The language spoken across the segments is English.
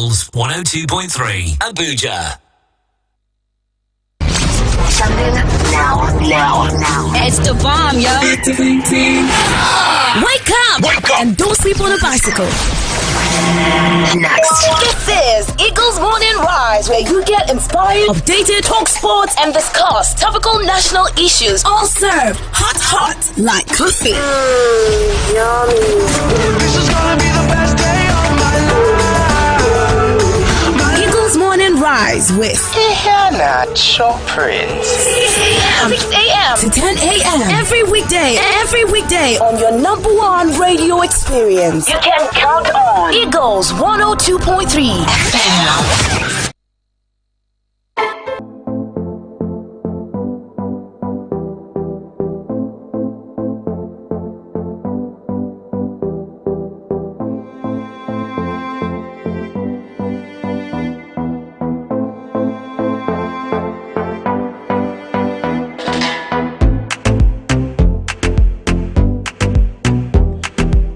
Eagles 102.3 Abuja. Something now. It's the bomb, yo. Wake up and don't sleep on a bicycle. Next. This is Eagles Morning Rise, where you get inspired, updated, talk sports, and discuss topical national issues. All served hot like coffee. Yummy. This is gonna be the best day of my life. Eagles Morning Rise with Hannah Choprin. 6 a.m. to 10 a.m. Every weekday on your number one radio experience. You can count on Eagles 102.3 FM.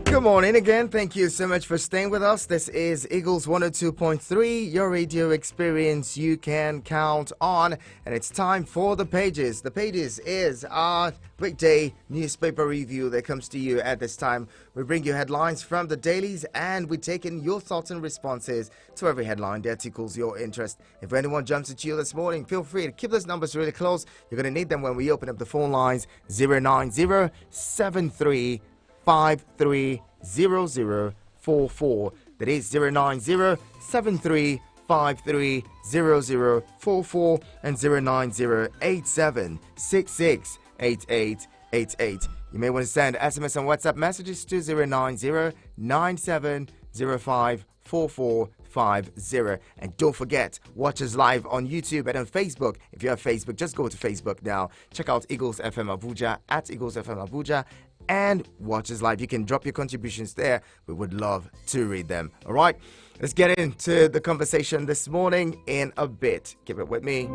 Good morning again. Thank you so much for staying with us. This is Eagles 102.3, your radio experience you can count on. And it's time for The Pages. The Pages is our weekday newspaper review that comes to you at this time. We bring you headlines from the dailies and we take in your thoughts and responses to every headline that tickles your interest. If anyone jumps at you this morning, feel free to keep those numbers really close. You're going to need them when we open up the phone lines 090-7353-0044. That is 090-7353-0044 and 090-8766-8888. You may want to send SMS and WhatsApp messages to 090-9705-4450. And don't forget, watch us live on YouTube and on Facebook. If you have Facebook, just go to Facebook now. Check out Eagles FM Abuja at Eagles FM Abuja and watch us live. You can drop your contributions there. We would love to read them. All right, let's get into the conversation this morning in a bit. Keep it with me.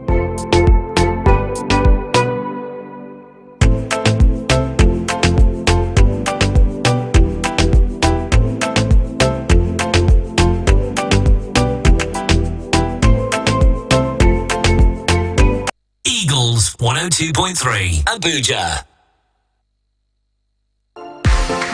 Eagles 102.3 Abuja.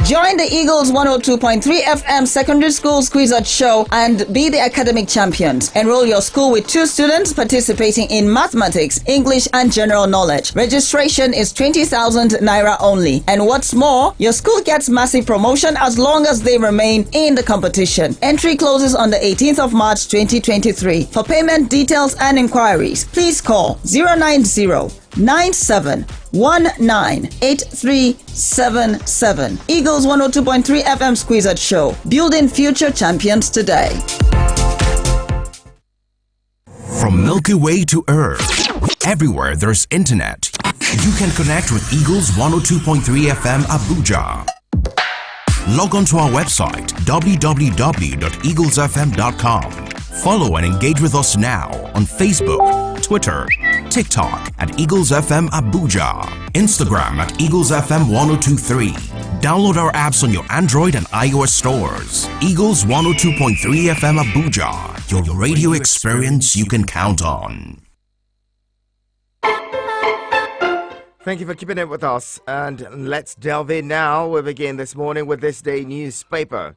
Join the Eagles 102.3 FM Secondary School Squeeze-Out Show and be the academic champions. Enroll your school with 2 students participating in mathematics, English, and general knowledge. Registration is 20,000 naira only. And what's more, your school gets massive promotion as long as they remain in the competition. Entry closes on the 18th of March 2023. For payment details and inquiries, please call 090-9719-8377. Eagles 102.3 FM Squeeze-Out Show. Building future champions today. From Milky Way to Earth, everywhere there's internet, you can connect with Eagles 102.3 FM Abuja. Log on to our website www.eaglesfm.com. Follow and engage with us now on Facebook, Twitter, TikTok at Eagles FM Abuja, Instagram at Eagles FM 1023. Download our apps on your Android and iOS stores. Eagles 102.3 FM Abuja, your radio experience you can count on. Thank you for keeping it with us. And let's delve in now. We begin this morning with This Day newspaper.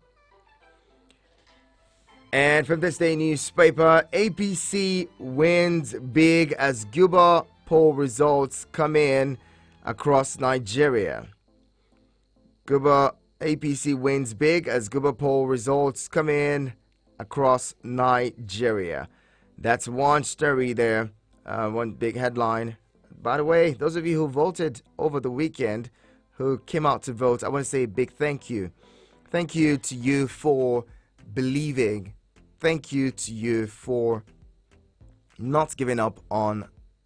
And from This Day newspaper, APC wins big as Guba poll results come in across Nigeria. APC wins big as Guba poll results come in across Nigeria. That's one story there, one big headline. By the way, those of you who voted over the weekend, who came out to vote, I want to say a big thank you. Thank you to you for believing. Thank you to you for not giving up on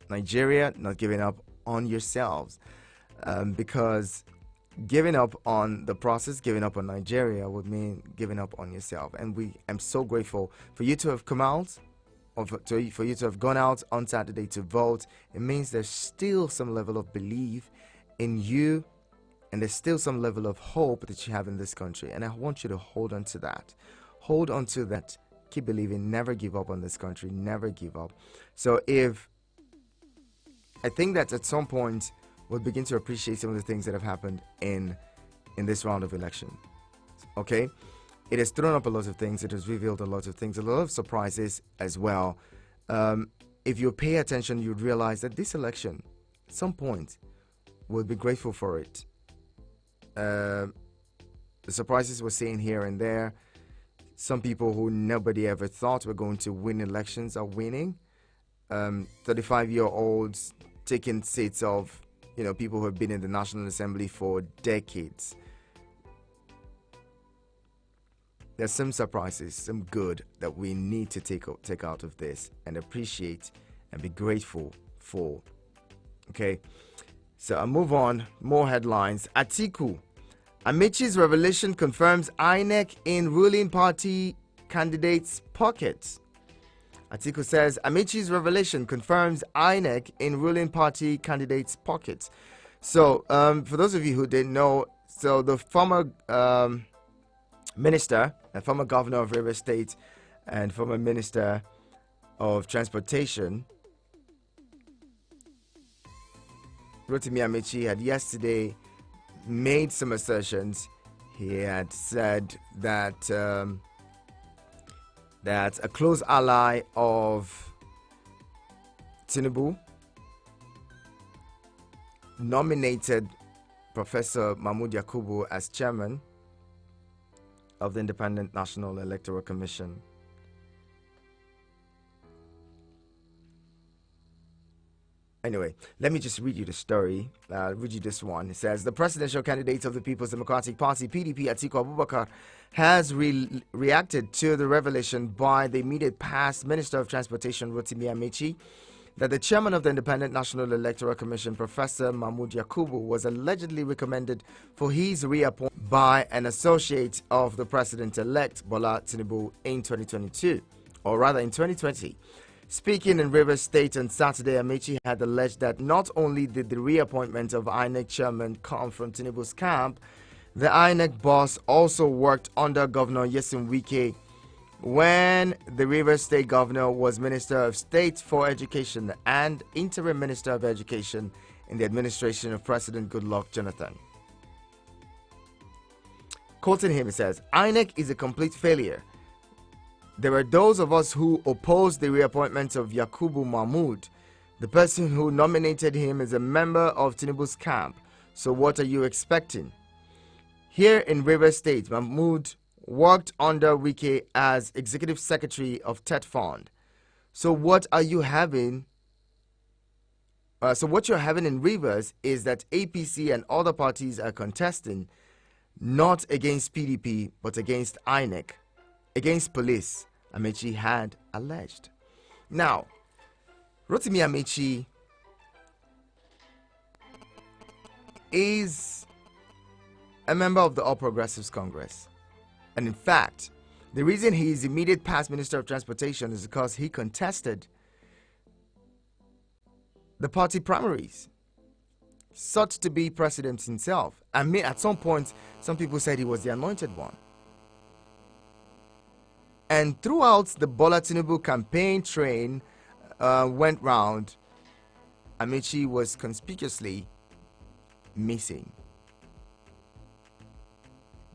Nigeria, not giving up on yourselves. Because giving up on the process, giving up on Nigeria would mean giving up on yourself. And I'm so grateful for you to have come out, or for you to have gone out on Saturday to vote. It means there's still some level of belief in you, and there's still some level of hope that you have in this country. And I want you to hold on to that. Hold on to that keep believing, never give up on this country, never give up. So I think that at some point we'll begin to appreciate some of the things that have happened in this round of election. Okay? It has thrown up a lot of things. It has revealed a lot of things, a lot of surprises as well. If you pay attention, you'd realize that this election, at some point, we'll be grateful for it. The surprises we're seeing here and there. Some people who nobody ever thought were going to win elections are winning. 35-year-olds taking seats of, people who have been in the National Assembly for decades. There's some surprises, some good that we need to take out of this and appreciate and be grateful for. Okay, so I'll move on. More headlines. Atiku. Amaechi's revelation confirms INEC in ruling party candidates' pockets. Atiku says Amaechi's revelation confirms INEC in ruling party candidates' pockets. So, for those of you who didn't know, so the former minister, a former governor of Rivers State, and former minister of transportation, Rotimi Amaechi, had yesterday made some assertions. He had said that that a close ally of Tinubu nominated Professor Mahmood Yakubu as chairman of the Independent National Electoral Commission. Anyway, let me just read you the story. Read you this one. It says, the presidential candidate of the People's Democratic Party, PDP, Atiku Abubakar, has reacted to the revelation by the immediate past Minister of Transportation, Rotimi Amaechi, that the chairman of the Independent National Electoral Commission, Professor Mahmood Yakubu, was allegedly recommended for his reappointment by an associate of the president-elect, Bola Tinubu, in 2022, or rather in 2020. Speaking in Rivers State on Saturday, Amaechi had alleged that not only did the reappointment of INEC chairman come from Tinubu's camp, the INEC boss also worked under Governor Nyesom Wike when the Rivers State governor was Minister of State for Education and Interim Minister of Education in the administration of President Goodluck Jonathan. Quoting him, he says, INEC is a complete failure. There are those of us who oppose the reappointment of Yakubu Mahmood. The person who nominated him is a member of Tinubu's camp. So what are you expecting? Here in Rivers State, Mahmood worked under Wike as executive secretary of TET Fund. So what are you having? So what you're having in Rivers is that APC and other parties are contesting not against PDP but against INEC, against police, Amaechi had alleged. Now, Rotimi Amaechi is a member of the All Progressives Congress. And in fact, the reason he is immediate past Minister of Transportation is because he contested the party primaries, sought to be president himself. I mean, at some point, some people said he was the anointed one. And throughout the Bola Tinubu campaign train went round, Amaechi was conspicuously missing.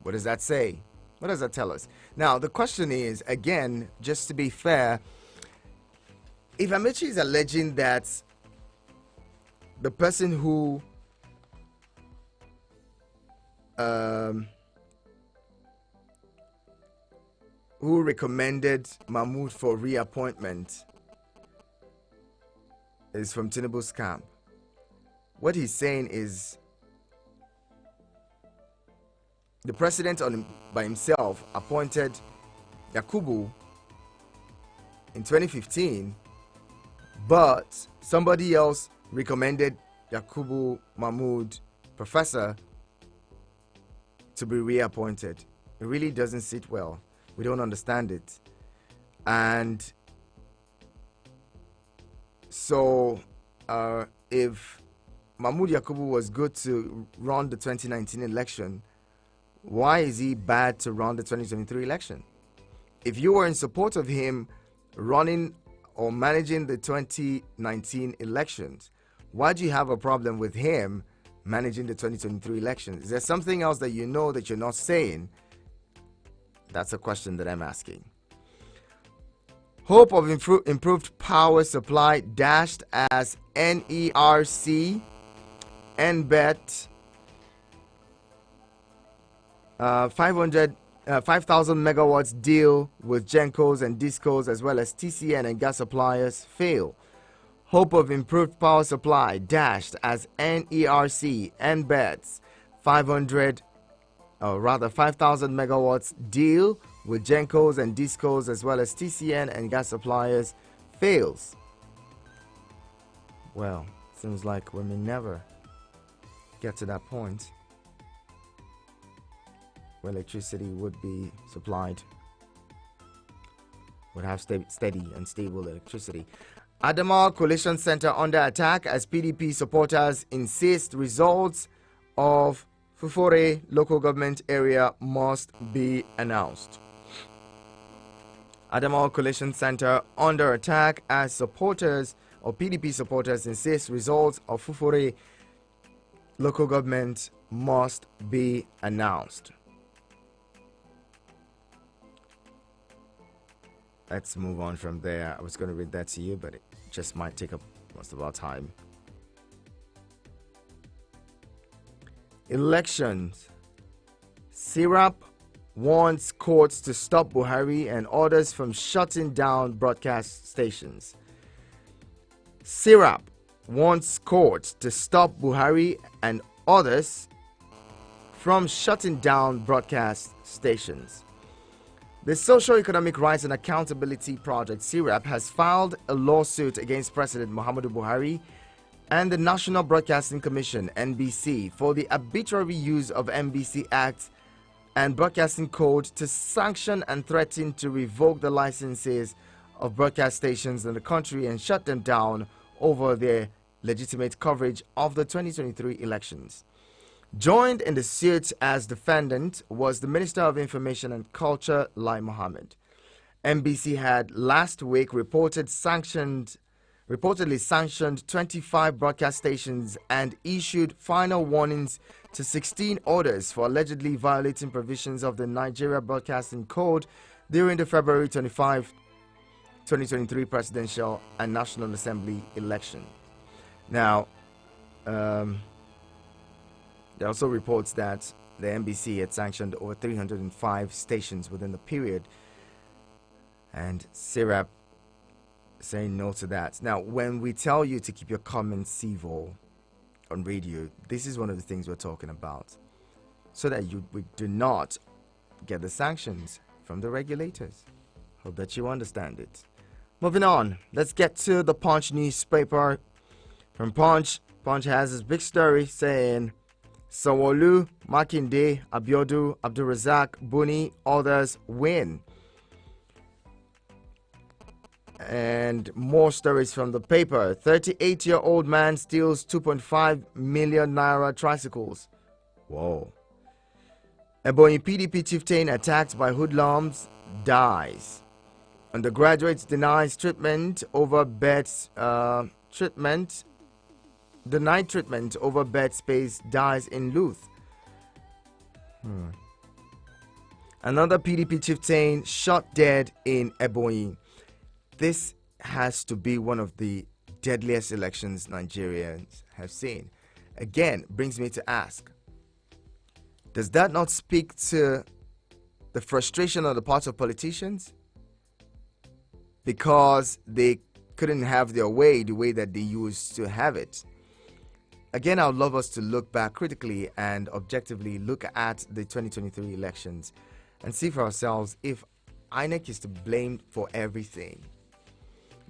What does that say? What does that tell us? Now, the question is, again, just to be fair, if Amaechi is alleging that the person who recommended Mahmood for reappointment is from Tinubu's camp, what he's saying is the president by himself appointed Yakubu in 2015, but somebody else recommended Yakubu Mahmood, professor, to be reappointed. It really doesn't sit well. We don't understand it. And so if Mahmood Yakubu was good to run the 2019 election, why is he bad to run the 2023 election? if you were in support of him running or managing the 2019 elections, why do you have a problem with him managing the 2023 elections? Is there something else that you know that you're not saying? That's a question that I'm asking. Hope of improved power supply dashed as NERC, NBET, 5,000 megawatts deal with Gencos and Discos as well as TCN and gas suppliers fail. Hope of improved power supply dashed as NERC, NBET's 5,000 megawatts deal with Gencos and Discos as well as TCN and gas suppliers fails. Well, seems like we may never get to that point where electricity would be supplied, would have steady and stable electricity. Adamawa Coalition Center under attack as PDP supporters insist results of Fufore local government area must be announced. Adamawa Coalition Center under attack as supporters or PDP supporters insist results of Fufore local government must be announced. Let's move on from there. I was going to read that to you, but it just might take up most of our time. Elections. Sirap wants courts to stop Buhari and orders from shutting down broadcast stations. Sirap wants courts to stop Buhari and others from shutting down broadcast stations. The Socio-Economic Rights and Accountability Project, SIRAP, has filed a lawsuit against President Muhammadu Buhari and the National Broadcasting Commission, NBC, for the arbitrary use of NBC Act and Broadcasting Code to sanction and threaten to revoke the licenses of broadcast stations in the country and shut them down over their legitimate coverage of the 2023 elections. Joined in the suit as defendant was the Minister of Information and Culture, Lai Mohammed. NBC had last week reportedly sanctioned 25 broadcast stations and issued final warnings to 16 orders for allegedly violating provisions of the Nigeria Broadcasting Code during the February 25, 2023 presidential and National Assembly election. Now, there are also reports that the NBC had sanctioned over 305 stations within the period, and SIRAP saying no to that. Now, when we tell you to keep your comments civil on radio, this is one of the things we're talking about, so that we do not get the sanctions from the regulators. Hope that you understand it. Moving on, let's get to the Punch newspaper. From Punch, Punch has this big story saying Sanwo-Olu, Makinde, Abiodun, Abdulrazak, Buni, others win. And more stories from the paper. 38-year-old man steals 2.5 million naira tricycles. Whoa. Ebonyi PDP chieftain attacked by hoodlums dies. Undergraduates denies treatment over beds denied treatment over bed space dies in Luth. Another PDP chieftain shot dead in Ebonyi. This has to be one of the deadliest elections Nigerians have seen. Again, brings me to ask, does that not speak to the frustration on the part of politicians? Because they couldn't have their way the way that they used to have it. Again, I would love us to look back critically and objectively look at the 2023 elections and see for ourselves if INEC is to blame for everything.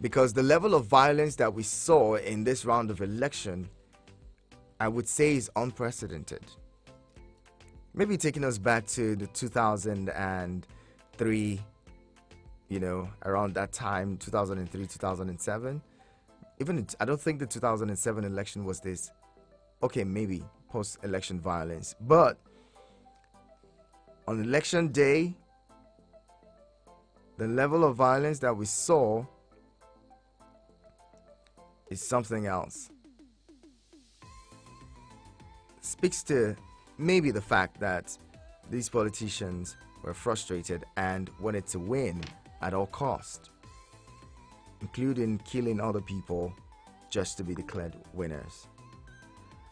Because the level of violence that we saw in this round of election, I would say, is unprecedented. Maybe taking us back to the 2003, around that time, 2003, 2007. I don't think the 2007 election was this. Okay, maybe post-election violence. But on election day, the level of violence that we saw is something else. Speaks to maybe the fact that these politicians were frustrated and wanted to win at all cost, including killing other people just to be declared winners.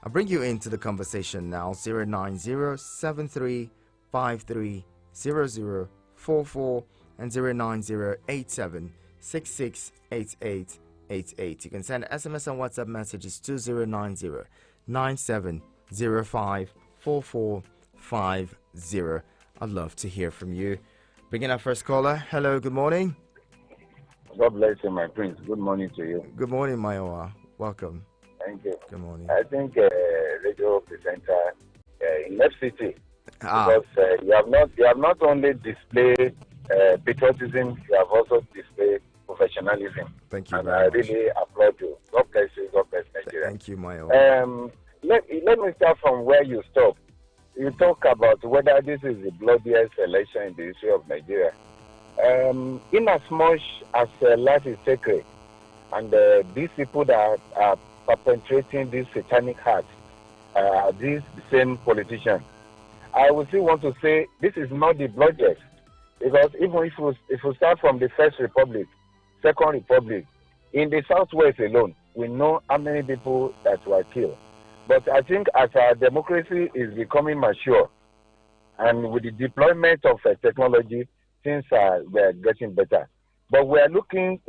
I'll bring you into the conversation now. 090-7353-0044 and 090-8766-8888. You can send SMS and WhatsApp messages to 090-9705-4450. I'd love to hear from you. Bringing our first caller. Hello, good morning. God bless you, my prince. Good morning to you. Good morning, Mayowa. Welcome. Thank you. Good morning. I think radio presenter in FCT, because you have not only displayed patriotism, you have also displayed professionalism. Thank you and very much. I really applaud you. God bless you. God bless Nigeria. Thank you, Mayowa. Let me start from where you stopped. You talk about whether this is the bloodiest election in the history of Nigeria. In as much as life is sacred, and these people that are perpetrating these satanic acts, these same politicians, I would still want to say this is not the bloodiest, because even if we start from the First Republic, Second Republic, in the Southwest alone, we know how many people that were killed. But I think as our democracy is becoming mature, and with the deployment of technology, things are getting better. But we are looking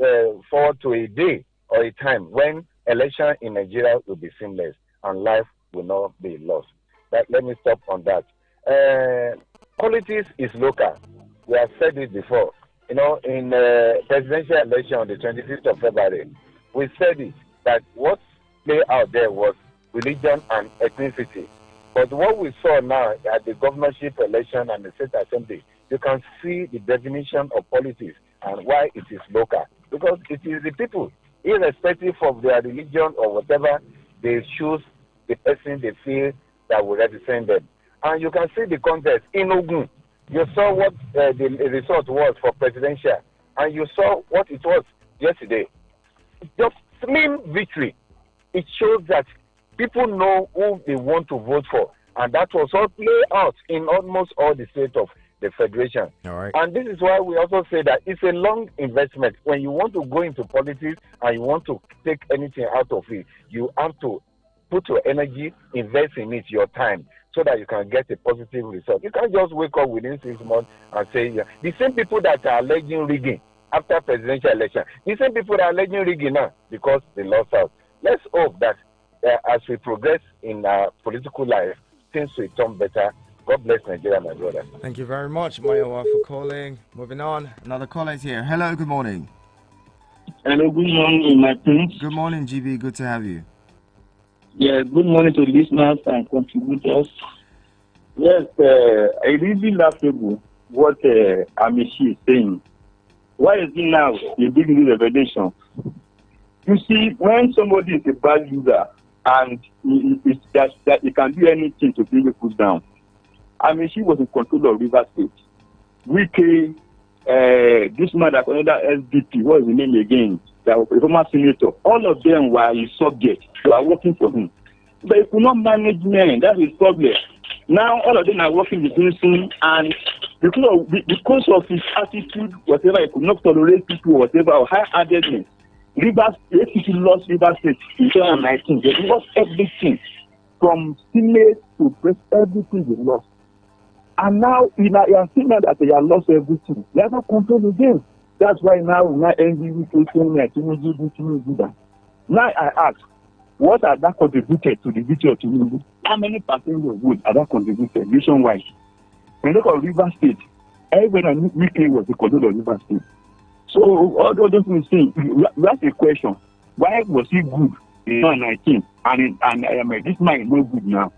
forward to a day or a time when election in Nigeria will be seamless and life will not be lost. Let me stop on that. Politics is local. We have said it before. You know, in presidential election on the 25th of February, we said it, that what played out there was religion and ethnicity. But what we saw now at the governorship election and the state assembly, you can see the definition of politics and why it is local. Because it is the people, irrespective of their religion or whatever, they choose the person they feel that will represent them. And you can see the context in Ogun. You saw what the result was for presidential, and you saw what it was yesterday. Just slim victory. It shows that people know who they want to vote for, and that was all played out in almost all the states of the federation. All right. And this is why we also say that it's a long investment. When you want to go into politics and you want to take anything out of it, you have to put your energy, invest in it, your time, so that you can get a positive result. You can't just wake up within 6 months and say, yeah. The same people that are alleging rigging after presidential election, the same people that are alleging rigging now because they lost out. Let's hope that as we progress in our political life, things will turn better. God bless Nigeria, my brother. Thank you very much, Mayowa, for calling. Moving on. Another caller is here. Hello, good morning. Hello, good morning, my prince. Good morning, GB. Good to have you. Yeah, good morning to listeners and contributors. Yes, I really laughable what Amishi is saying. Why is it now a big new revelation? You see, when somebody is a bad user and that he can do anything to bring people down. Amishi was in control of River State. Wike, this man that another SDP, what is the name again? That was a former senator. All of them were his subjects. They were working for him. But he could not manage men. That's his problem. Now all of them are working with him, and because of his attitude, whatever, he could not tolerate people, whatever, or high-handedness. Rivers State lost River State in 2019. They lost everything. From Senate to press, everything they lost. And now you are seeing that they have lost everything. They have not controlled the game. That's why now envy with do that. Now I ask, what are that contributed to the victory of Tinubu? How many percent of vote are that contributed nationwide? When you look at River State, everybody Wike was the control of River State. So all those things saying, we ask a question: why was he good in 2019 and this man is no good now?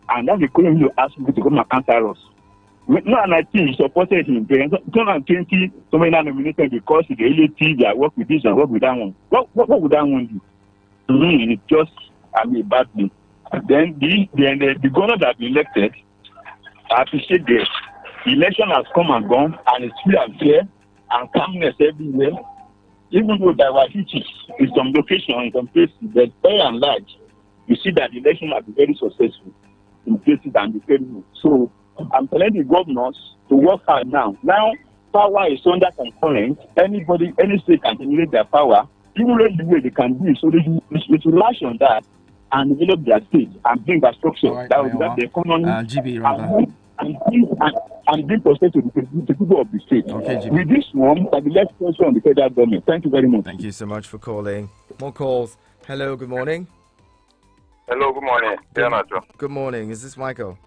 And that's the question you ask people to come and answer us. No, and I think he supported him. 2020, somebody now nominated because the LAT, they work with this and work with that one. What would that one do? To me, it's just a bad thing. And then the governor that been elected, I appreciate the election has come and gone, and it's free and fair, and calmness everywhere. Even though there were hitches in some locations, in some places, but by and large, you see that the election has been very successful in places and the terrible. So I'm telling the governors to work hard now. Now, power is under concurrent. Anybody, any state can generate their power. Even the way they can do it, so they should lash on that and develop their state and bring infrastructure that will develop the economy GB, rather. and bring prosperity to the people of the state. Okay, GB. With this one, that the less pressure on the federal government. Thank you very much. Thank you so much for calling. More calls. Hello, good morning. Hello, good morning. Good morning. Is this Michael?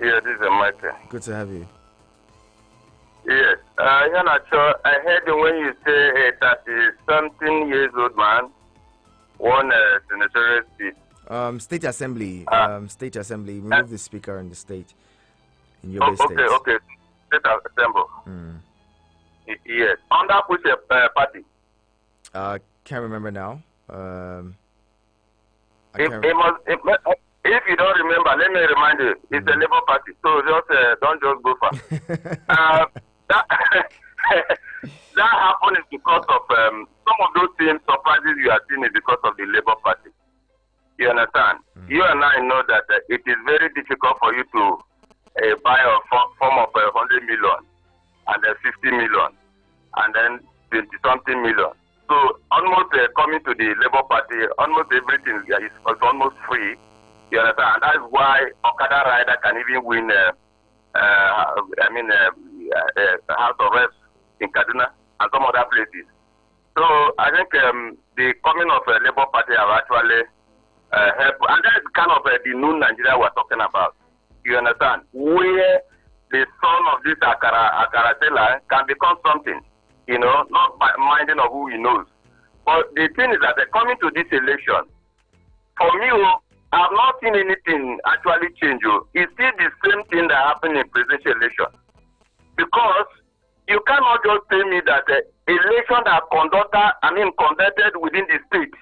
Yeah, this is Michael. Good to have you. Yes. Yanacho, I heard when you say that is something years old man won a senatorial seat. State Assembly. State Assembly. Remove the speaker in the state. In your state. Okay. State Assembly. Yes. Under which party? Can't remember now. If you don't remember, let me remind you, it's the Labour Party. So just don't just go far. That happened is because of some of those things, surprises you are seeing is because of the Labour Party. You understand? You and I know that it is very difficult for you to buy a form of 100 million and 50 million and then 20-something million. So almost coming to the Labour Party, almost everything is almost free. You understand? And that's why Okada rider can even win House of Reps in Kaduna and some other places. So I think the coming of Labour Party have actually helped, and that's kind of the new Nigeria we're talking about. You understand? Where the son of this Akara seller can become something, not by minding of who he knows. But the thing is that coming to this election, for me, I've not seen anything actually change. It's still the same thing that happened in presidential election. Because you cannot just tell me that election that conducted within the state.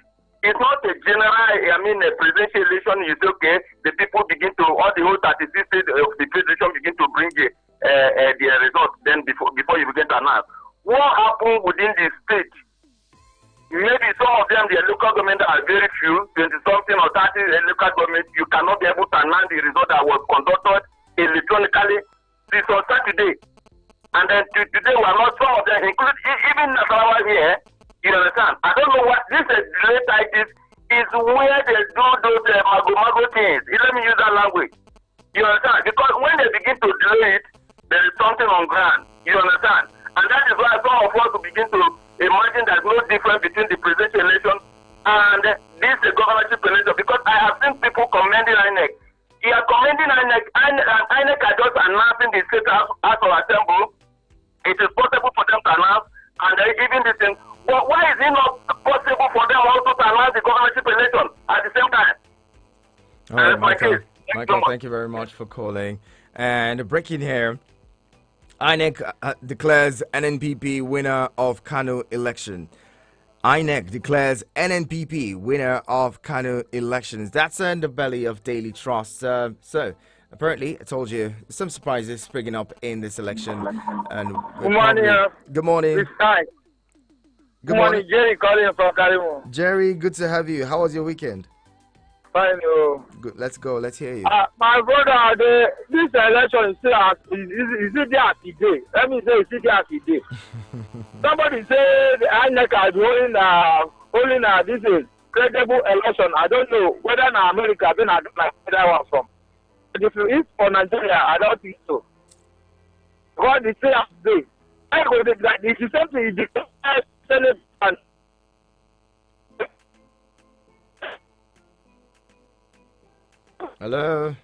It's not a general, a presidential election. You say, okay, the people begin to, all the whole 36 states of the federation begin to bring their results then before you begin to announce. What happened within the state? Maybe some of them, their local government are very few, 20-something or 30 local governments, you cannot be able to announce the result that was conducted electronically this on Saturday. And then today, we are not, some of them, including even Nasarawa here, you understand? I don't know what this delay tactics is where they do those mago things. Let me use that language. You understand? Because when they begin to delay it, there is something on ground. You understand? And that is why some of us begin to imagine there's no difference between the presidential election and this governorship election. Because I have seen people commending INEC. They are commending INEC. INEC are just announcing the state house of assembly. It is possible for them to announce, and even this thing. But why is it not possible for them also to announce the governorship election at the same time? All right, Michael, thank you very much for calling. And breaking here, INEC declares NNPP winner of Kano election. INEC declares NNPP winner of Kano elections. That's in the belly of Daily Trust. So, apparently, I told you, some surprises springing up in this election. And good morning. Good morning. Good morning, Jerry calling from Karimu. Jerry, good to have you. How was your weekend? Fine. Good. Let's go. Let's hear you. My brother, this election is still there as today. Let me say it's still there as today. Somebody say the INEC are holding this is credible election. I don't know whether in America then I don't like where I was from. But if it's for Nigeria, I don't think so. What they say as today. I go that this is something the Senate and hello.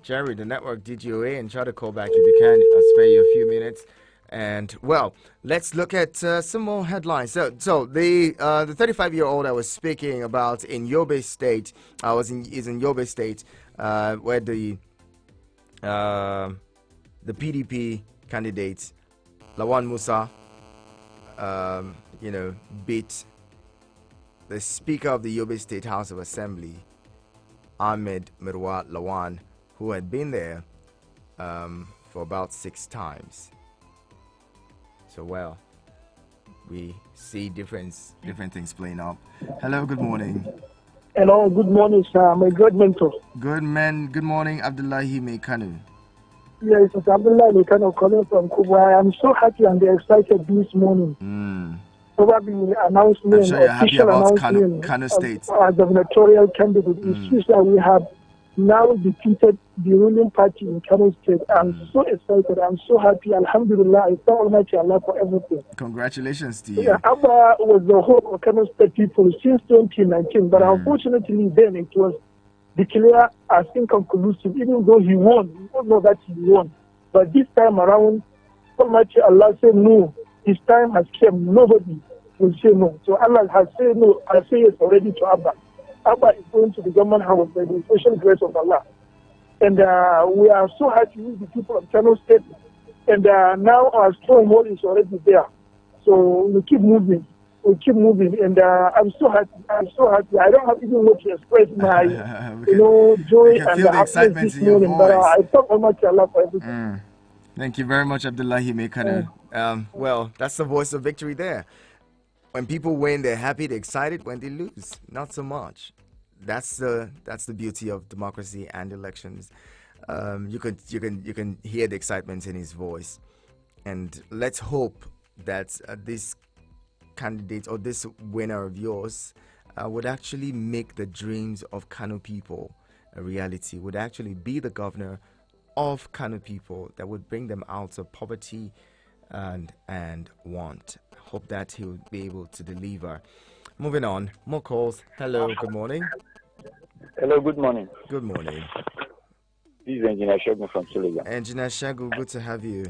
Jerry, the network did you away, and try to call back if you can. I'll spare you a few minutes. And well, let's look at some more headlines. So the 35-year-old I was speaking about in Yobe State, is in Yobe State, where the PDP candidate Lawan Musa, beat the Speaker of the Yobe State House of Assembly, Ahmed Mirwa Lawan, who had been there for about 6 times. So well, we see different things playing out. Hello, good morning. Hello, good morning, sir. My great mentor. Good morning, Abdullahi Mekanu. Yes, it's Abdullah Mekanu calling from Cuba. I am so happy and excited this morning. Probably announcement, I'm sure you're happy official about announcement Kano State. Our gubernatorial candidate. It seems that we have now defeated the ruling party in Kano State. I'm so excited. I'm so happy. Alhamdulillah. I thank Almighty Allah for everything. Congratulations to you. Yeah, Abba was the hope of Kano State people since 2019, but unfortunately then it was declared as inconclusive, even though he won. We don't know that he won. But this time around, Almighty Allah said no. His time has come. Nobody will say no. So Allah has said no. I say yes already to Abba. Abba is going to the government house by the special grace of Allah. And we are so happy with the people of Kano State. And now our stronghold is already there. So we keep moving. And I'm so happy. I don't have even what to express my, joy and the happiness this morning. But I thank Almighty Allah for everything. Thank you very much, Abdullahi Mekano. Well, that's the voice of victory there. When people win, they're happy, they're excited. When they lose, not so much. That's the beauty of democracy and elections. You can hear the excitement in his voice, and let's hope that this candidate or this winner of yours would actually make the dreams of Kano people a reality. Would actually be the governor of Kano people that would bring them out of poverty and want. Hope that he will be able to deliver. Moving on, more calls. Hello, good morning. Hello, good morning. Good morning. This is Engineer Shagun from Suleja. Engineer Shagun, good to have you.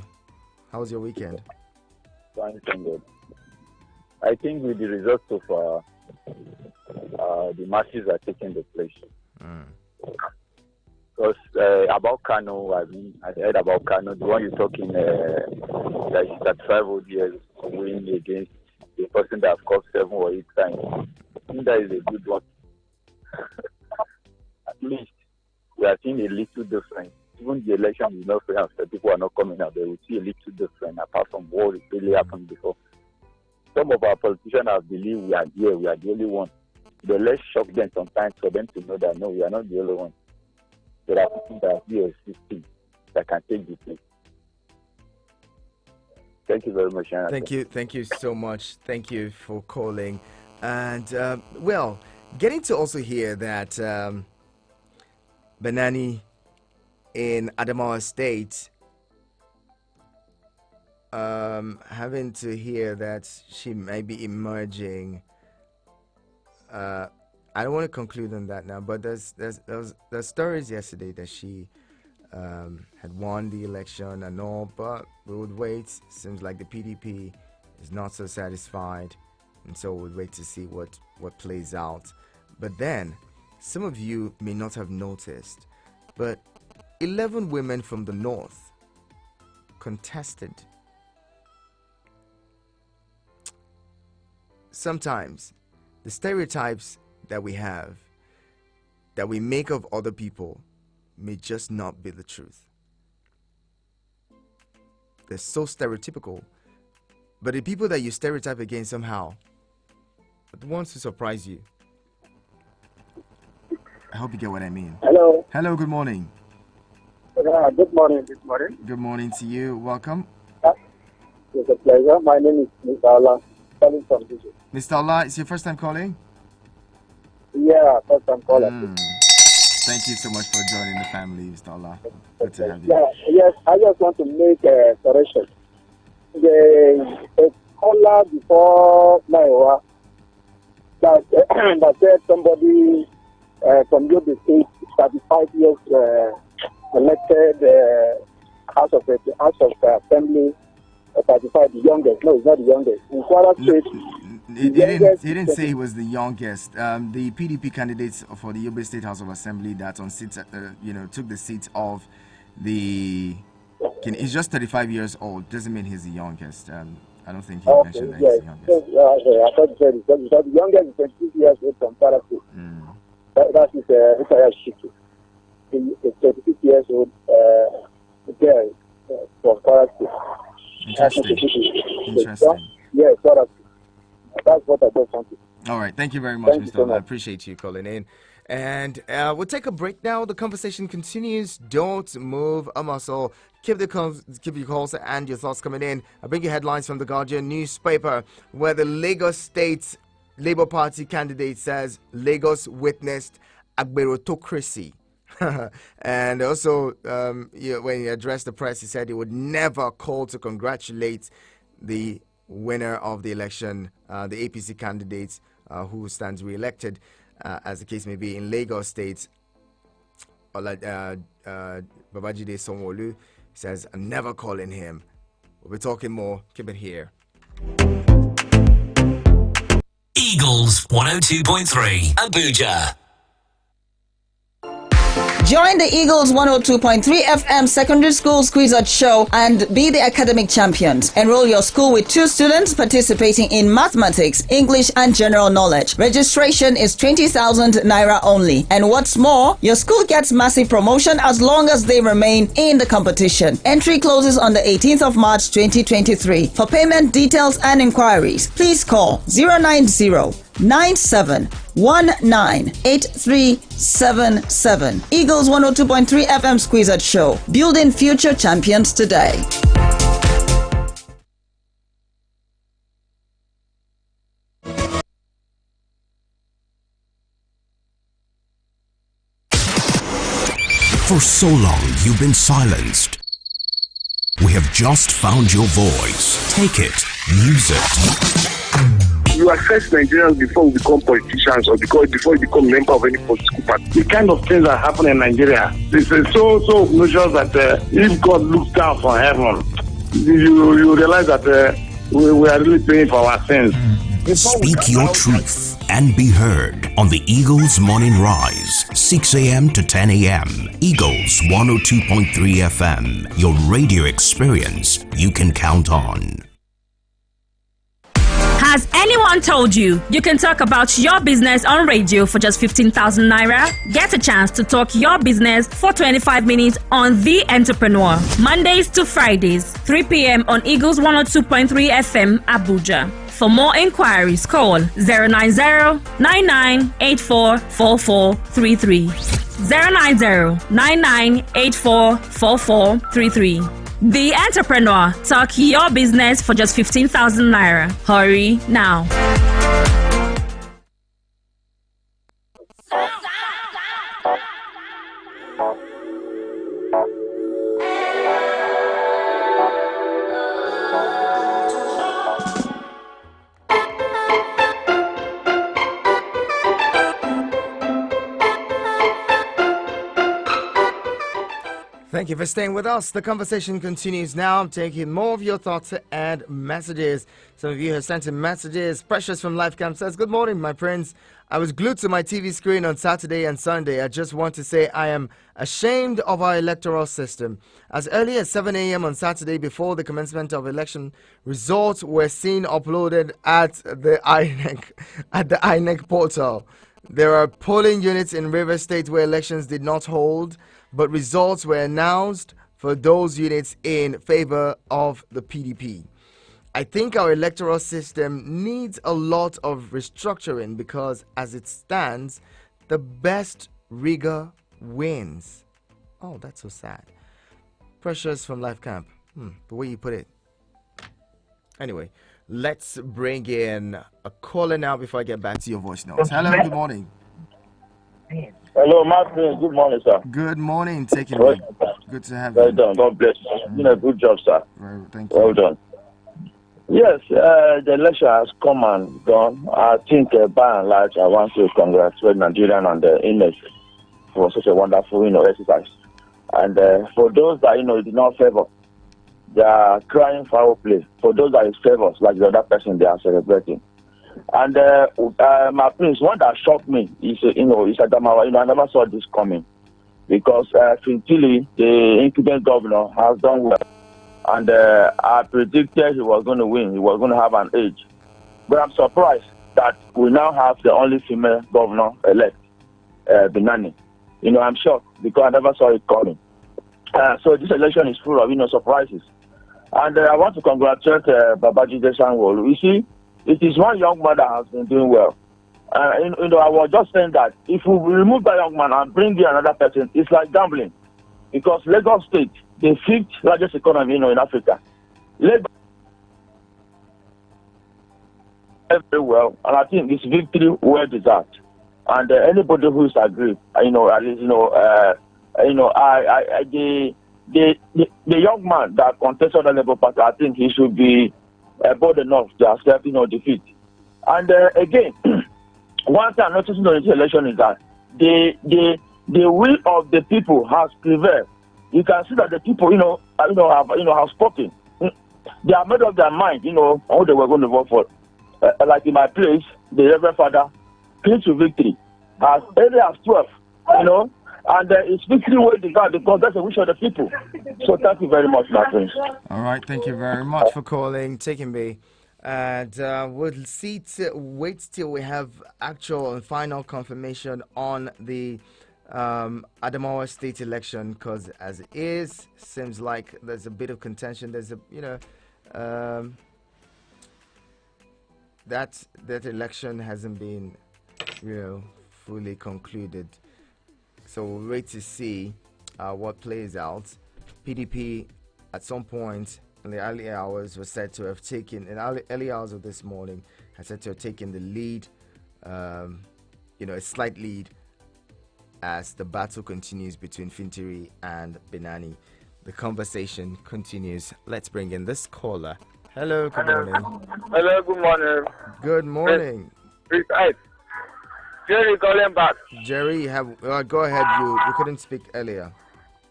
How was your weekend? Fine, thank God. I think with the results of the matches are taking the place. Because about Kano, I heard about Kano, the one you're talking, that is 35 old years winning against the person that have caught 7 or 8 times. I think that is a good one. At least we are seeing a little difference. Even the election is not fair after people are not coming out, they will see a little different apart from what really happened before. Some of our politicians have believed we are here, we are the only one. But let's shock them sometimes for them to know that no, we are not the only one. There are people that are here existing that can take the place. Thank you very much, Anna. Thank you so much. Thank you for calling. And well, getting to also hear that Banani in Adamawa State, having to hear that she may be emerging. I don't want to conclude on that now, but there's stories yesterday that she had won the election and all, but we would wait. Seems like the PDP is not so satisfied, and so we'll wait to see what plays out. But then, some of you may not have noticed, but 11 women from the north contested. Sometimes the stereotypes that we have, that we make of other people, may just not be the truth. They're so stereotypical, but the people that you stereotype against somehow are the ones who surprise you. I hope you get what I mean. Hello. Hello, good morning. Good morning. Good morning. Good morning to you. Welcome. It's a pleasure. My name is Mr. Allah, calling from Egypt. Mr. Allah, it's your first time calling? Yeah, first time calling. Thank you so much for joining the family, Mr. Allah. Good to have you. Yeah, yes, I just want to make a correction. The caller before Maiwa that said somebody from Yobe State, 35 years elected House of Assembly, 35, the youngest. No, it's not the youngest. In Kwara State, he didn't say he was the youngest. The PDP candidates for the Yobe State House of Assembly that on seats, took the seat of the. He's just 35 years old. Doesn't mean he's the youngest. I don't think he mentioned that he's the youngest. I thought you said it. Because the youngest is 26 years old from Kwara State. That is Rufaya Shitu. He's 36 years old girl from Kwara State. Interesting. Interesting. Yes, that's what I just wanted. All right. Thank you very much, Thank you Mr. so Ola. I much. appreciate you calling in. And we'll take a break now. The conversation continues. Don't move a muscle. Keep your calls and your thoughts coming in. I bring you headlines from the Guardian newspaper, where the Lagos State Labour Party candidate says Lagos witnessed agberotocracy. And also, when he addressed the press, he said he would never call to congratulate the winner of the election, the APC candidate who stands re-elected, as the case may be in Lagos State. Babajide Sanwo-Olu says, I'm never calling him. We'll be talking more. Keep it here. Eagles 102.3 Abuja. Join the Eagles 102.3 FM Secondary Schools Quiz Show and be the academic champions. Enroll your school with 2 students participating in mathematics, English, and general knowledge. Registration is 20,000 naira only. And what's more, your school gets massive promotion as long as they remain in the competition. Entry closes on the 18th of March 2023. For payment details and inquiries, please call 090-9719-8377. Eagles 102.3 FM Squeezed Show. Building future champions today. For so long, you've been silenced. We have just found your voice. Take it, use it. You assess Nigerians before we become politicians or before you become a member of any political party. The kind of things that happen in Nigeria, this is so obnoxious that if God looks down from heaven, you realize that we are really paying for our sins. Speak your truth and be heard on the Eagles Morning Rise, 6 a.m. to 10 a.m. Eagles 102.3 FM, your radio experience you can count on. Has anyone told you you can talk about your business on radio for just 15,000 naira? Get a chance to talk your business for 25 minutes on The Entrepreneur. Mondays to Fridays, 3 p.m. on Eagles 102.3 FM, Abuja. For more inquiries, call 090-9984-4433. 090-9984-4433. The Entrepreneur. Talk your business for just 15,000 naira. Hurry now. Thank you for staying with us. The conversation continues now. I'm taking more of your thoughts and messages. Some of you have sent in messages. Precious from LifeCamp says, good morning, my friends. I was glued to my TV screen on Saturday and Sunday. I just want to say I am ashamed of our electoral system. As early as 7 a.m. on Saturday, before the commencement of election, results were seen uploaded at the INEC portal. There are polling units in Rivers State where elections did not hold, but results were announced for those units in favor of the PDP. I think our electoral system needs a lot of restructuring because, as it stands, the best rigor wins. Oh, that's so sad. Precious from Life Camp. The way you put it. Anyway, let's bring in a caller now before I get back to your voice notes. Hello, good morning. Hello, Martin. Good morning, sir. Good morning. Take it away. Good to have you. Well done. God bless you. You've done a good job, sir. Thank you. Well done. Yes, the election has come and gone. I think, by and large, I want to congratulate Nigerian and the INEC for such a wonderful, exercise. And for those that, did not favor, they are crying foul play. For those that is favors, like the other person, they are celebrating. And my prince, one that shocked me is, Adamawa. I never saw this coming because Fintili, the incumbent governor, has done well. And I predicted he was going to win. He was going to have an edge. But I'm surprised that we now have the only female governor elect, Binani. I'm shocked because I never saw it coming. So this election is full of, surprises. And I want to congratulate Babajide Sanwo-Olu. You see, it is one young man that has been doing well. I was just saying that if we remove that young man and bring in another person, it's like gambling. Because Lagos State, the 5th largest economy in Africa. Lagos very well, and I think this victory well deserved. And anybody who is aggrieved, at least, the young man that contested the Labour Party, I think he should be bold enough to accept, defeat. And again, one thing I noticed in this election is that the will of the people has prevailed. You can see that the people, have spoken. They have made up their mind, who they were going to vote for. Like in my place, the Reverend Father came to victory as early as 12, and it's victory well deserved because that's the wish of the people. So thank you very much, my friends. All right, thank you very much for calling, taking me. And we'll wait till we have actual and final confirmation on the Adamawa state election, because as it is, seems like there's a bit of contention. There's that election hasn't been, fully concluded. So we'll wait to see what plays out. PDP at some point in the early hours was said to have taken, in early hours of this morning, has said to have taken the lead, a slight lead as the battle continues between Fintiri and Benani. The conversation continues. Let's bring in this caller. Hello, good morning. Hello, good morning. Good morning. Jerry calling back. Jerry, go ahead. You couldn't speak earlier.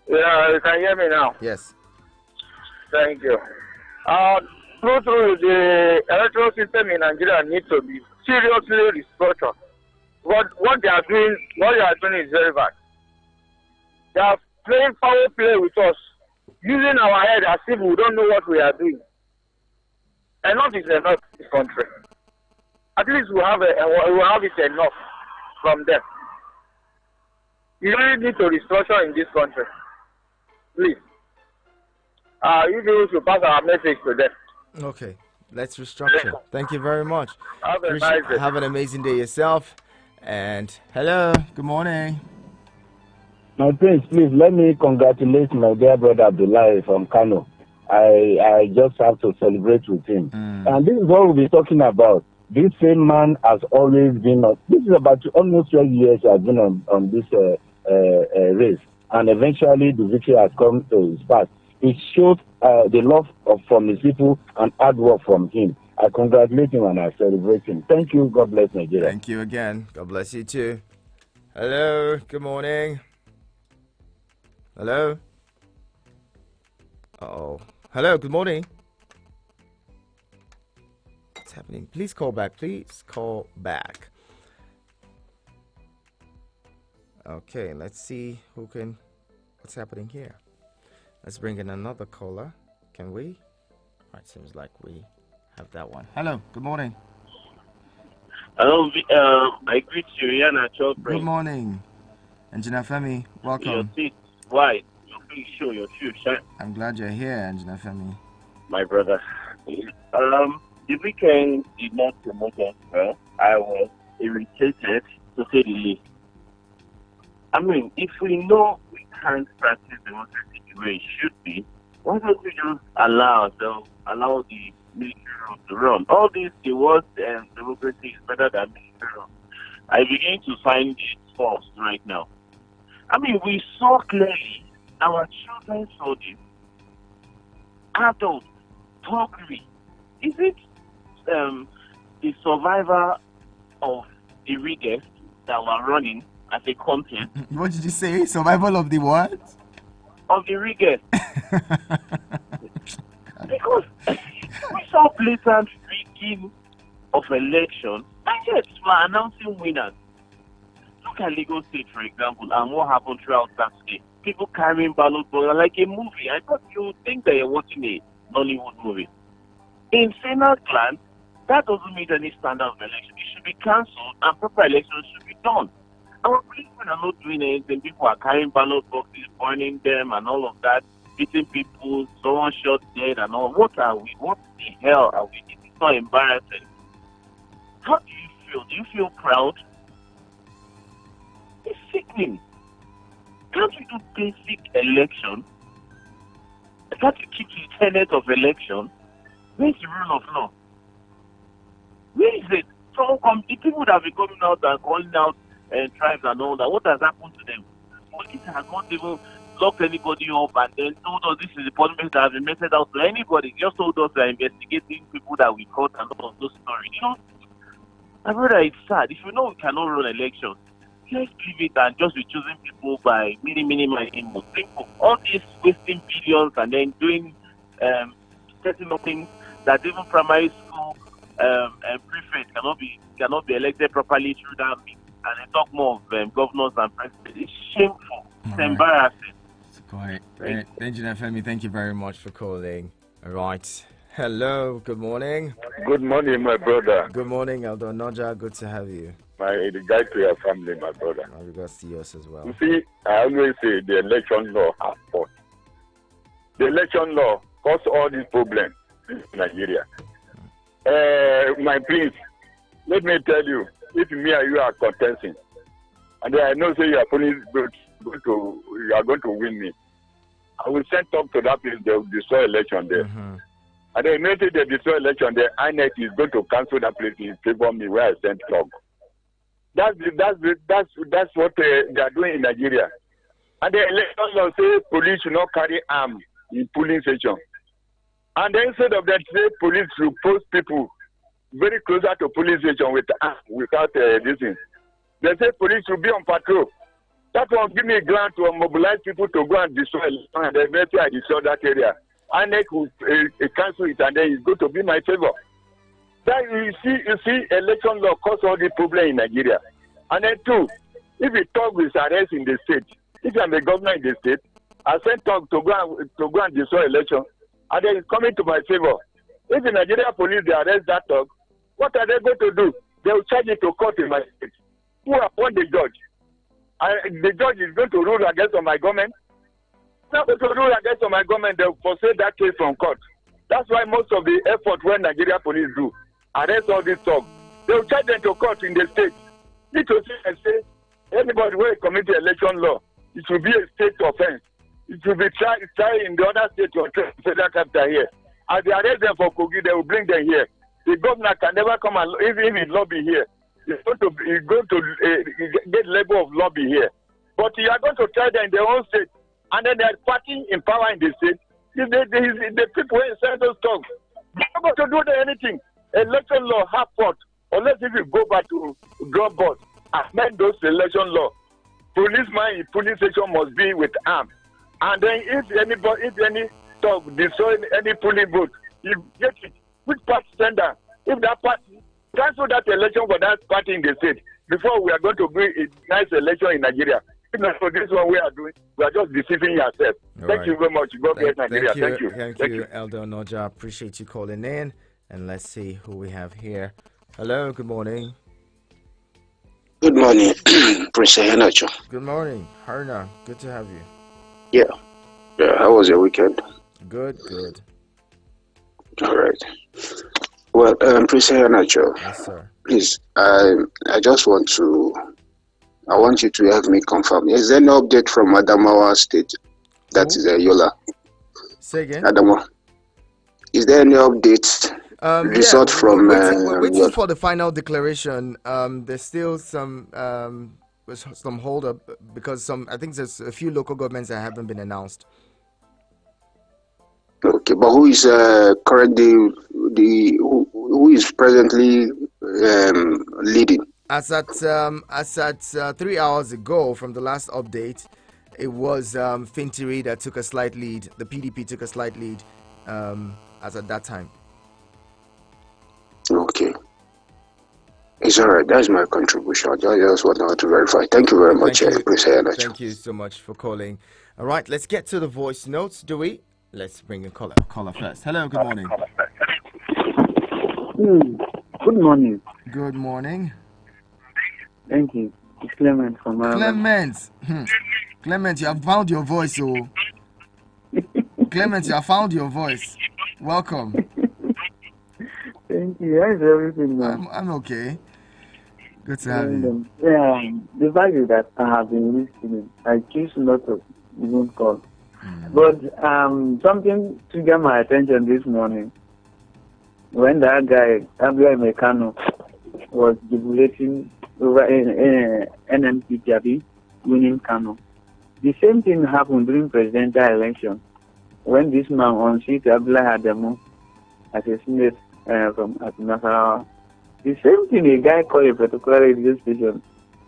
Yeah, you can hear me now. Yes. Thank you. Through the electoral system in Nigeria needs to be seriously restructured. What they are doing is very bad. They are playing power play with us, using our head as if we don't know what we are doing. Enough is enough in this country. At least we have it enough from them. You really need to restructure in this country. Please. You people should pass our message to them. Okay, let's restructure. Thank you very much. Have a nice day. Have an amazing day yourself. And hello, good morning. My prince, please let me congratulate my dear brother Abdullah from Kano. I just have to celebrate with him. And this is what we'll be talking about. This same man has always been this is about almost 12 years has been on this race. And eventually the victory has come to his path. It shows the love from his people and hard work from him. I congratulate him and I celebrate him. Thank you. God bless Nigeria. Thank you again. God bless you too. Hello. Good morning. Hello. Uh-oh. Hello. Good morning. What's happening? Please call back. Please call back. Okay. Let's see what's happening here. Let's bring in another caller. Can we? All right. Seems like we have that one. Hello. Good morning. Hello. I greet you, Yana Chopra. Good morning. Engineer Femi, welcome. Your seat wide. Your face show, your shoes shine. I'm glad you're here, Engineer Femi. My brother. The weekend did not promote us well. I was irritated, to say the least. I mean, if we know we can't practice democracy the way it should be, why don't we just allow the military rule to run? All these, the words and democracy is better than military rule. I begin to find it false right now. I mean, we saw clearly, our children saw this. Adults, talkery. Is it the survivor of the riggers that were running as a content? What did you say? Survival of the what? Of the riggers. Because we saw blatant rigging of elections, and yet we're announcing winners. Look at Lagos State, for example, and what happened throughout Saturday. People carrying ballot boxes like a movie. I thought you would think that you're watching a Nollywood movie. In final glance, that doesn't meet any standard of election. It should be cancelled and proper elections should be done. Our policemen are not doing anything. People are carrying ballot boxes, burning them, and all of that. beating people, someone shot dead and all. What are we? What the hell are we? It's not embarrassing. How do you feel? Do you feel proud? It's sickening. Can't we do basic election? Can't you keep the tenet of election? Where's the rule of law? Where is it? So the people that have been coming out and calling out tribes and all that, what has happened to them? Police has not even locked anybody up and then told us this is the punishment that has been meted out to anybody. Just told us they're investigating people that we caught and all of those stories. You know, my brother, it's sad. If you know we cannot run elections, let's leave it and just be choosing people by mini simple. All these wasting billions and then doing setting up things that even primary school prefect cannot be elected properly through that means, and they talk more of governors and presidents. It's shameful. It's embarrassing. It's quite. Engineer Femi, thank you very much for calling. All right. Hello. Good morning. Good morning, my brother. Good morning, Elder Noja. Good to have you. My regard to your family, my brother. My regards to yours as well. You see, I always say the election law has fought. The election law caused all these problems in Nigeria. My prince, let me tell you, if me and you are contesting, and I know say you are going to win me, I will send talk to that place. They will destroy election there. And then immediately they destroy election there, INEC is going to cancel that place in favor of me where I sent talk. That's what they are doing in Nigeria. And the election law say police should not carry arms in polling station. And then instead of that, say police should post people very closer to police station without this thing. They say police should be on patrol. That one give me a grant to mobilize people to go and destroy election, and then maybe I destroy that area. INEC will cancel it, and then it's going to be my favor. That you see, election law cause all the problem in Nigeria. And then two, if you talk with arrest in the state, if I'm the governor in the state, I send talk to go and destroy election, and then it's coming to my favor. If the Nigeria police they arrest that talk, what are they going to do? They will charge it to court in my state. Who appoint the judge? The judge is going to rule against my government. Not going to rule against my government. They will forsake that case from court. That's why most of the effort when Nigeria police do arrest all these talk, they will charge them to court in the state. Need to say anybody who commit the election law, it should be a state offense. It should be tried in the other state or federal capital here. As they arrest them for Kogi, they will bring them here. The governor can never come and even if he lobby here. He's going to get level of lobby here. But you are going to try them in their own state. And then they are party in power in the state. The people who send those talks, they're not going to do anything. Election law have fought. Unless if you go back to draw board, amend those election law. Policeman in police station must be with arms. And then if any talk destroy any polling vote, you get it. Which party sender? If that party cancel that election for that party in the state before we are going to bring a nice election in Nigeria. If not for this one we are doing, we are just deceiving yourself. Thank you very much. God bless Nigeria. Thank you, Elder Noja. Appreciate you calling in. And let's see who we have here. Hello, good morning. Good morning, Prince Henacho. Good morning, Harna. Good to have you. Yeah, how was your weekend? Good. All right. Well, Prince Henacho. Yes, sir. Please, I want you to help me confirm. Is there no update from Adamawa State? That is Yola. Say again? Adamawa. Is there any update? Result from waiting for the final declaration. There's still some hold up because I think there's a few local governments that haven't been announced. Okay, but who is currently who is presently leading? As at 3 hours ago from the last update, it was Fintiri that took a slight lead. The PDP took a slight lead as at that time. Okay. It's all right. That's my contribution. I just wanted to verify. Thank you very much. Thank you so much for calling. All right, let's get to the voice notes, do we? Let's bring a caller first. Hello, good morning. Good morning. Good morning. Thank you. It's Clement from Clement. Clement, you have found your voice, oh. Clement, I found your voice. Welcome. Thank you. How's everything now? I'm okay. Good to have you. Yeah, the fact is that I have been listening. I choose not to even call. But something triggered my attention this morning when that guy, Abdullah Mekano, was jubilating over NNPP winning Kano. The same thing happened during presidential election when this man on seat Abdullah Adamu as a senate from Nasarawa. The same thing a guy called a particular radio station.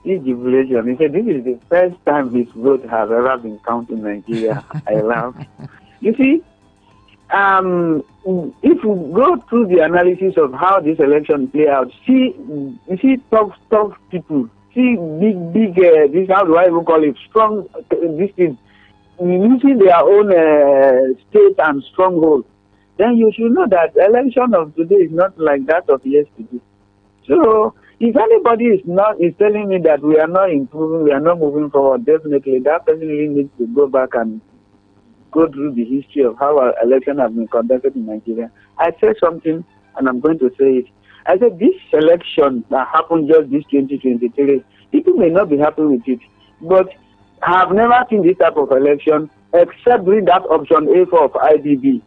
His jubilation. He said this is the first time his vote has ever been counted in Nigeria. I laugh. You see, if you go through the analysis of how this election play out, you see tough people, see big this, how do I even call it, strong, this thing, using their own state and stronghold, then you should know that the election of today is not like that of yesterday. So, if anybody is telling me that we are not improving, we are not moving forward, definitely that person really needs to go back and go through the history of how our election has been conducted in Nigeria. I said something, and I'm going to say it. I said this election that happened just this 2023, people may not be happy with it, but I have never seen this type of election except during that option A4 of IDB.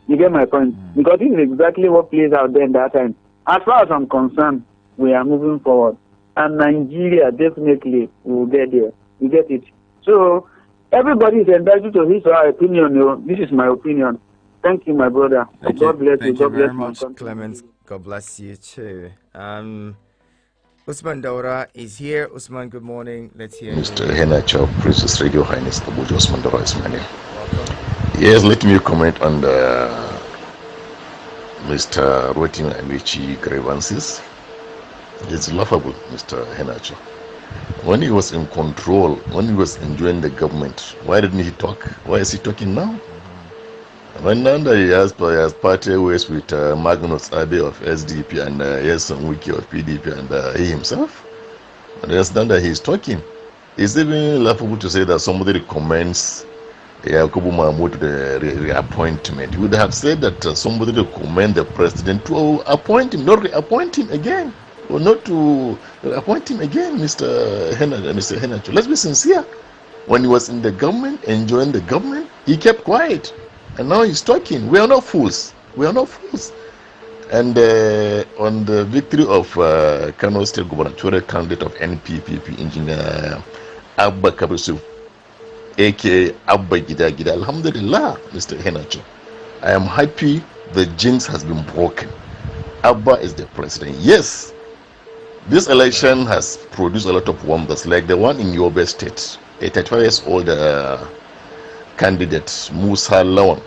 You get my point? Because this is exactly what plays out there in that time. As far as I'm concerned, we are moving forward. And Nigeria definitely will get there. You get it? So, everybody is entitled to his or her opinion. You know? This is my opinion. Thank you, my brother. God bless you. God bless very much, Clemens. God bless you too. Usman Daura is here. Usman, good morning. Let's hear Mr. Henacho, Princess Radio Highness Abuja Usman Daura is my name. Yes, let me comment on the Mr. Rotin Amici grievances. It's laughable, Mr. Henacho. When he was in control, when he was enjoying the government, why didn't he talk? Why is he talking now? When now he has party ways with Magnus Abe of SDP and Yeson Wiki of PDP and he himself, and understand that he's talking. It's even laughable to say that somebody recommends Yakubu Mahmoud to the reappointment. You would have said that somebody recommend the president to appoint him, not reappoint him again. Or not to appoint him again, Mr. Henacho. Let's be sincere. When he was in the government, enjoying the government, he kept quiet. And now he's talking. We are not fools. We are not fools. And on the victory of Kano State gubernatorial candidate of NPPP, Engineer Abba Kabisu, aka Abba Gida, Alhamdulillah, Mr. Henacho. I am happy the jinx has been broken. Abba is the president. Yes. This election has produced a lot of wonders, like the one in Yobe State. A 35 years old candidate, Musa Lawan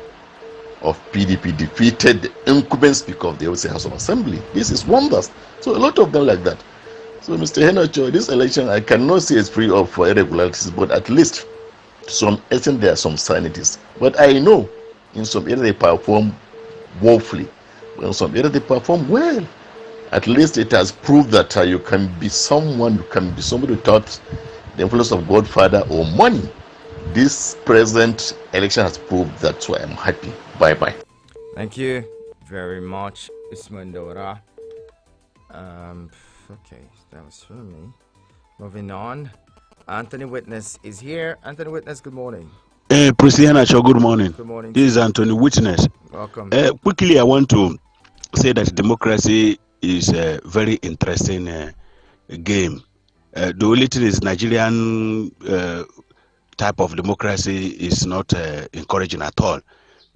of PDP, defeated the incumbent speaker of the Yobe House of Assembly. This is wonders. So a lot of them like that. So Mr. Henacho, this election, I cannot say it's free of irregularities, but at least to some extent there are some sanities. But I know in some areas they perform woefully, but in some areas they perform well. At least it has proved that you can be someone, you can be somebody without the influence of Godfather or money. This present election has proved that, so I'm happy. Bye-bye. Thank you very much, Usman Daura. Okay, that was for me. Moving on. Anthony Witness is here. Anthony Witness, good morning. President Henacho, good morning. Good morning. This is Anthony Witness. Welcome. Quickly, I want to say that democracy is a very interesting game. The only thing is Nigerian type of democracy is not encouraging at all.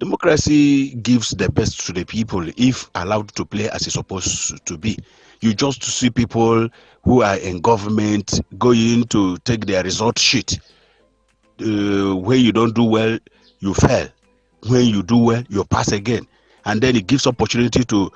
Democracy gives the best to the people if allowed to play as it's supposed to be. You just see people who are in government going to take their result sheet. When you don't do well, you fail. When you do well, you pass again. And then it gives opportunity to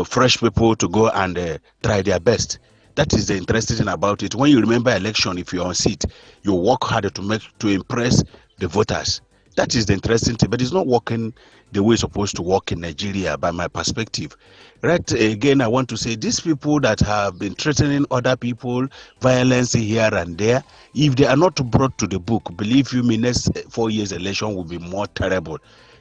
fresh people to go and try their best. That is the interesting thing about it. When you remember election, if you're on seat, you work harder to impress the voters. That is the interesting thing, but it's not working the way it's supposed to work in Nigeria, by my perspective. Right, again, I want to say these people that have been threatening other people, violence here and there, if they are not brought to the book, believe you me, next 4 years election will be more terrible.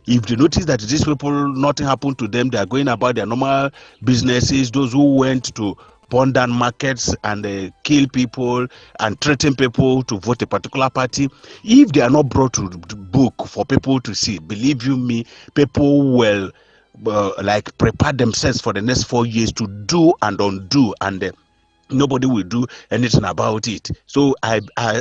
If they notice that these people, nothing happened to them, they are going about their normal businesses, those who went to burn down markets and kill people and threaten people to vote a particular party, if they are not brought to the book for people to see, believe you me, people will like prepare themselves for the next 4 years to do and undo, and nobody will do anything about it. So I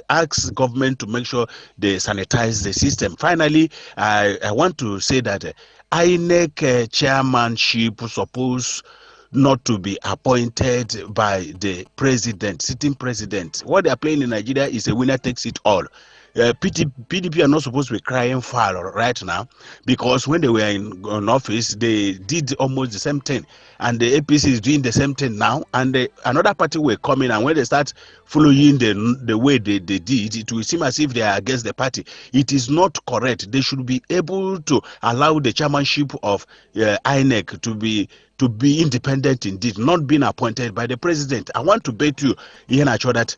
ask government to make sure they sanitize the system. Finally, I want to say that INEC chairmanship supposed not to be appointed by the president, sitting president. What they are playing in Nigeria is a winner takes it all. PDP are not supposed to be crying foul right now, because when they were in office, they did almost the same thing, and the APC is doing the same thing now, and another party will come in, and when they start following the way they did, it will seem as if they are against the party. It is not correct. They should be able to allow the chairmanship of INEC to be independent indeed, not being appointed by the president. I want to bet you, Ian Acho, that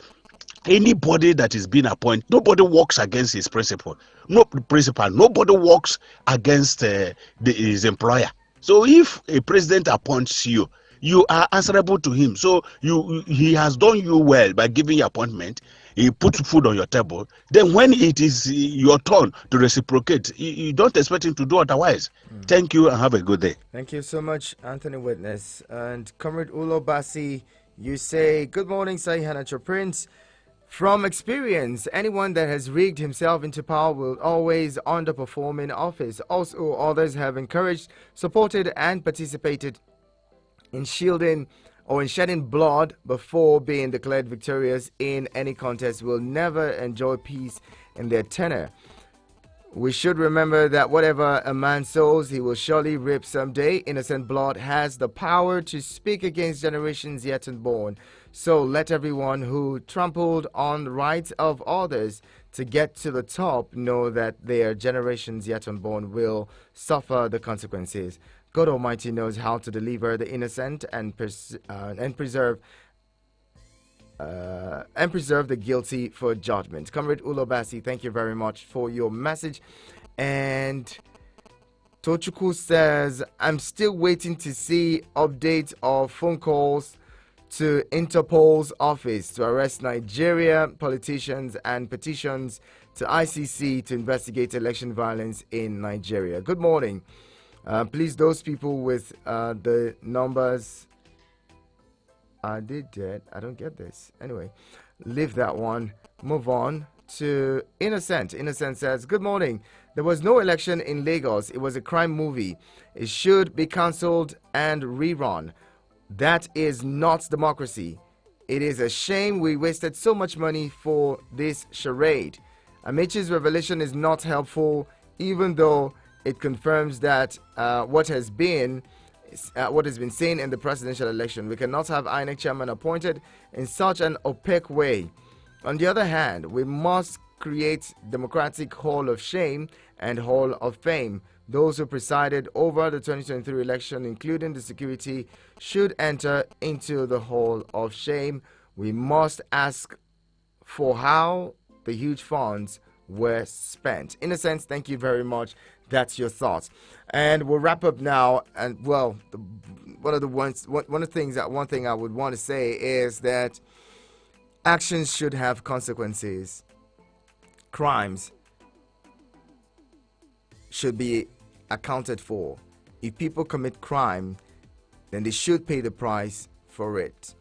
anybody that is being appointed, nobody works against his principal. Nobody works against his employer. So if a president appoints you, you are answerable to him. So he has done you well by giving you appointment. He put food on your table. Then when it is your turn to reciprocate, you don't expect him to do otherwise. Thank you and have a good day. Thank you so much, Anthony Witness. And Comrade Ulo Basi, you say, good morning, Sayhanacho Prince. From experience, anyone that has rigged himself into power will always underperform in office. Also, others have encouraged, supported, and participated in shielding or in shedding blood before being declared victorious in any contest will never enjoy peace in their tenure. We should remember that whatever a man sows, he will surely reap someday. Innocent blood has the power to speak against generations yet unborn. So let everyone who trampled on the rights of others to get to the top know that their generations yet unborn will suffer the consequences. God Almighty knows how to deliver the innocent and preserve the guilty for judgment. Comrade Ulobasi, thank you very much for your message. And Tochuku says, I'm still waiting to see updates of phone calls to Interpol's office to arrest Nigeria politicians and petitions to ICC to investigate election violence in Nigeria. Good morning. Please, those people with the numbers, I did that. I don't get this. Anyway, leave that one. Move on to Innocent. Innocent says, good morning. There was no election in Lagos. It was a crime movie. It should be cancelled and rerun. That is not democracy. It is a shame we wasted so much money for this charade. Amaechi's revelation is not helpful, even though it confirms that what has been seen in the presidential election. We cannot have INEC chairman appointed in such an opaque way. On the other hand, we must create democratic hall of shame and hall of fame. Those who presided over the 2023 election, including the security, should enter into the hall of shame. We must ask for how the huge funds were spent. In a sense, thank you very much. That's your thoughts. And we'll wrap up now. And well, one thing I would want to say is that actions should have consequences. Crimes should be accounted for. If people commit crime, then they should pay the price for it.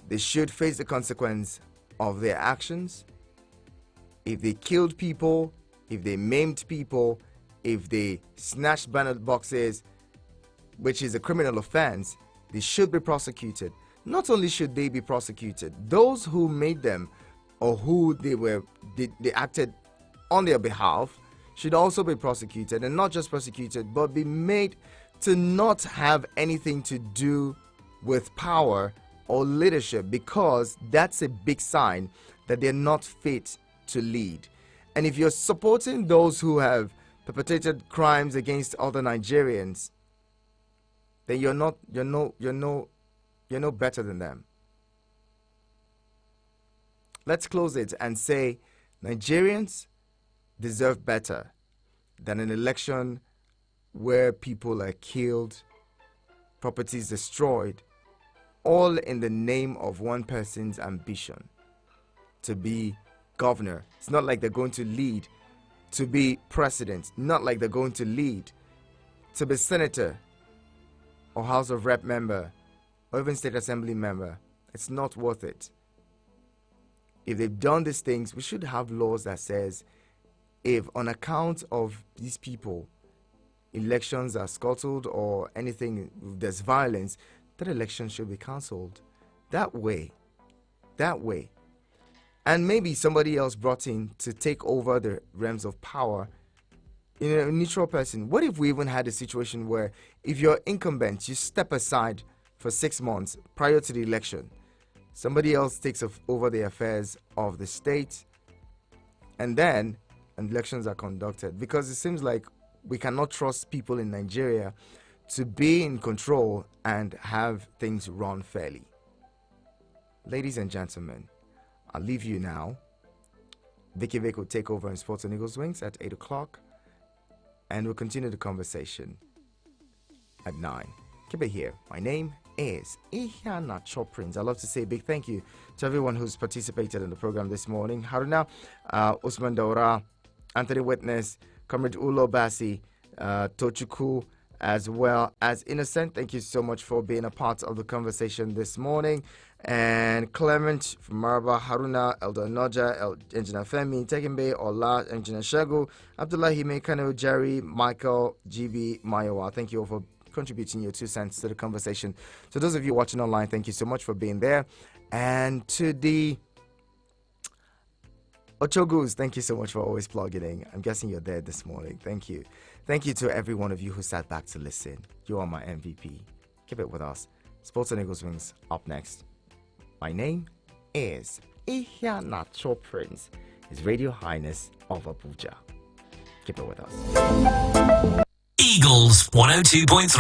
They should face the consequence of their actions. If they killed people, if they maimed people, if they snatched ballot boxes, which is a criminal offense, they should be prosecuted. Not only should they be prosecuted, those who made them or who they acted on their behalf should also be prosecuted, and not just prosecuted, but be made to not have anything to do with power or leadership, because that's a big sign that they're not fit to lead. And if you're supporting those who have perpetrated crimes against other Nigerians, then you're no better than them. Let's close it and say Nigerians deserve better than an election where people are killed, properties destroyed, all in the name of one person's ambition to be governor. It's not like they're going to lead to be president, not like they're going to lead to be senator or House of Rep member or even state assembly member. It's not worth it. If they've done these things, we should have laws that says if on account of these people elections are scuttled or anything, there's violence, that election should be cancelled. That way. And maybe somebody else brought in to take over the realms of power, a neutral person. What if we even had a situation where if you're incumbent, you step aside for 6 months prior to the election, somebody else takes over the affairs of the state, and then elections are conducted? Because it seems like we cannot trust people in Nigeria to be in control and have things run fairly. Ladies and gentlemen, I'll leave you now. Vicky Vic will take over in Sports on Eagles Wings at 8 o'clock, and we'll continue the conversation at 9. Keep it here. My name is Iheanacho Prince. I'd love to say a big thank you to everyone who's participated in the program this morning. Haruna, Usman Daura, Anthony Witness, Comrade Ulo Bassi, Tochuku, as well as Innocent. Thank you so much for being a part of the conversation this morning. And Clement from Maraba, Haruna, Elder Noja, Engineer Femi, Tekembe, Ola, Engineer Shagu, Abdullah Hime, Kano, Jerry, Michael, GB, Mayowa. Thank you all for contributing your 2 cents to the conversation. So those of you watching online, thank you so much for being there. And to the Ochogus, thank you so much for always plugging in. I'm guessing you're there this morning. Thank you. Thank you to every one of you who sat back to listen. You are my MVP. Keep it with us. Sports on Eagles Wings up next. My name is Iheanacho Prince. His Radio Highness of Abuja. Keep it with us. Eagles 102.3.